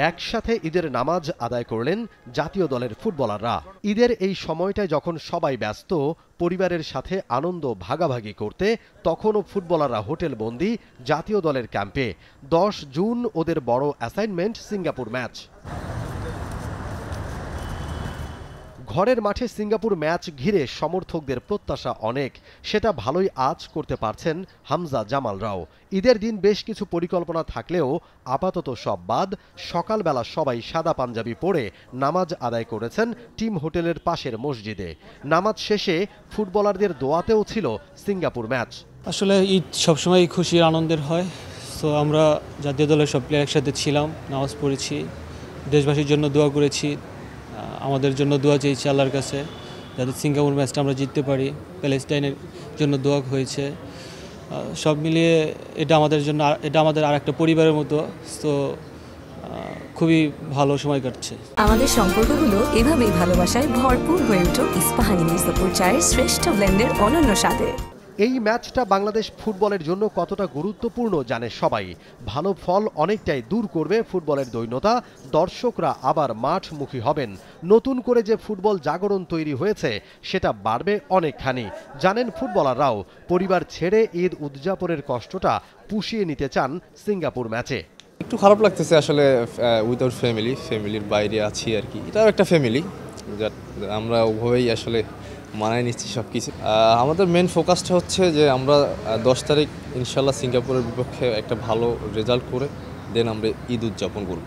একসাথে ঈদের নামাজ আদায় করলেন জাতীয় দলের ফুটবলাররা। ঈদের এই সময়টায় যখন সবাই ব্যস্ত পরিবারের সাথে আনন্দ ভাগাভাগি করতে, তখনও ফুটবলাররা হোটেল বন্দি জাতীয় দলের ক্যাম্পে। 10 জুন ওদের বড় অ্যাসাইনমেন্ট সিঙ্গাপুর ম্যাচ। ঘরের মাঠে সিঙ্গাপুর ম্যাচ ঘিরে সমর্থকদের প্রত্যাশা অনেক, সেটা ভালোই আঁচ করতে পারছেন হামজা জামালরাও। ঈদের দিন বেশ কিছু পরিকল্পনা থাকলেও আপাতত সব বাদ। সকালবেলা সবাই সাদা পাঞ্জাবি পরে নামাজ আদায় করেছেন টিম হোটেলের পাশের মসজিদে। নামাজ শেষে ফুটবলারদের দোয়াতেও ছিল সিঙ্গাপুর ম্যাচ। আসলে ঈদ সবসময় খুশির আনন্দের হয়, তো আমরা জাতীয় দলের সব প্লেয়ার একসাথে ছিলাম, নামাজ পড়েছি, দেশবাসীর জন্য দোয়া করেছি, আমাদের জন্য দোয়া চেয়েছি আল্লাহর কাছে যাতে সিঙ্গাপুর ম্যাচটা আমরা জিততে পারি। প্যালেস্টাইনের জন্য দোয়া হয়েছে। সব মিলিয়ে এটা আমাদের আর একটা পরিবারের মতো, তো খুবই ভালো সময় কাটছে। আমাদের সম্পর্কগুলো এভাবেই ভালোবাসায় ভরপুর হয়ে উঠুক ইস্পাহানি মির্জাপুর চায়ের শ্রেষ্ঠ ব্লেন্ডের অনন্য স্বাদে। এই ম্যাচটা বাংলাদেশ ফুটবলের জন্য কতটা গুরুত্বপূর্ণ জানে সবাই। ভালো ফল অনেকটাই দূর করবে ফুটবলের দৈন্যতা। দর্শকরা আবার মাঠমুখী হবেন। নতুন করে যে ফুটবল জাগরণ তৈরি হয়েছে সেটা বাড়বে অনেকখানি। জানেন ফুটবলাররাও পরিবার ছেড়ে ঈদ উদযাপনের কষ্টটা পুষিয়ে নিতে চান সিঙ্গাপুর ম্যাচে। একটু খারাপ লাগতেছে আসলে, উইদাউট ফ্যামিলির বাইরে আছি আর কি। এটাও একটা ফ্যামিলি, আমরা ওভাবেই আসলে মানায় নিচ্ছি সব কিছু। আমাদের মেন ফোকাসটা হচ্ছে যে আমরা 10 তারিখ ইনশাল্লাহ সিঙ্গাপুরের বিপক্ষে একটা ভালো রেজাল্ট করে দেন আমরা ঈদ উদযাপন করব।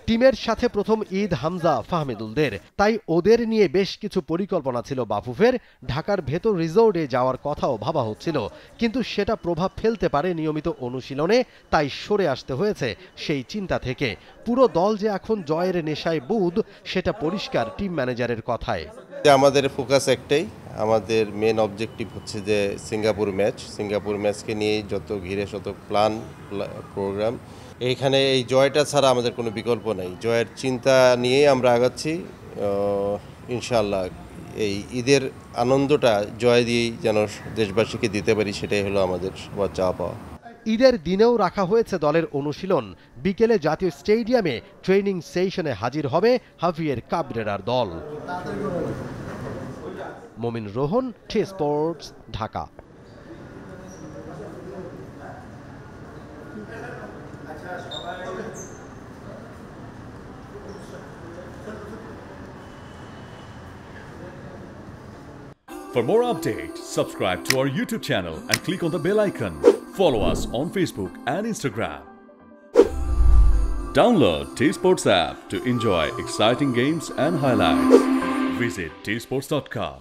টিমের সাথে প্রথম ঈদ হামজা ফাহমিদুলদের, তাই ওদের নিয়ে বেশ কিছু পরিকল্পনা ছিল বাফুফের। ঢাকার ভেতর রিসোর্টে যাওয়ার কথাও ভাবা হচ্ছিল, কিন্তু সেটা প্রভাব ফেলতে পারে নিয়মিত অনুশীলনে, তাই সরে আসতে হয়েছে সেই চিন্তা থেকে। পুরো দল যে এখন জয়ের নেশায় বুঁদ সেটা পরিষ্কার টিম ম্যানেজারের কথায়। আমাদের ফোকাস একটাই, আমাদের মেন অবজেক্টিভ হচ্ছে যে সিঙ্গাপুর ম্যাচকে নিয়ে যত ঘিরে শত প্ল্যান প্রোগ্রাম, এইখানে এই জয়টা ছাড়া আমাদের কোনো বিকল্প নাই। জয়ের চিন্তা নিয়েই আমরা আগাচ্ছি। ইনশাআল্লাহ এই ঈদের আনন্দটা জয় দিয়েই যেন দেশবাসীকে দিতে পারি, সেটাই হলো আমাদের সবার চাওয়া পাওয়া। ঈদের দিনেও রাখা হয়েছে দলের অনুশীলন। বিকেলে জাতীয় স্টেডিয়ামে ট্রেনিং সেশনে হাজির হবে হাভিয়ের কাবরেরার দল। Momin Rohan, T Sports, Dhaka. For more updates, subscribe to our YouTube channel and click on the bell icon. Follow us on Facebook and Instagram. Download T-Sports app to enjoy exciting games and highlights. Visit tsports.com.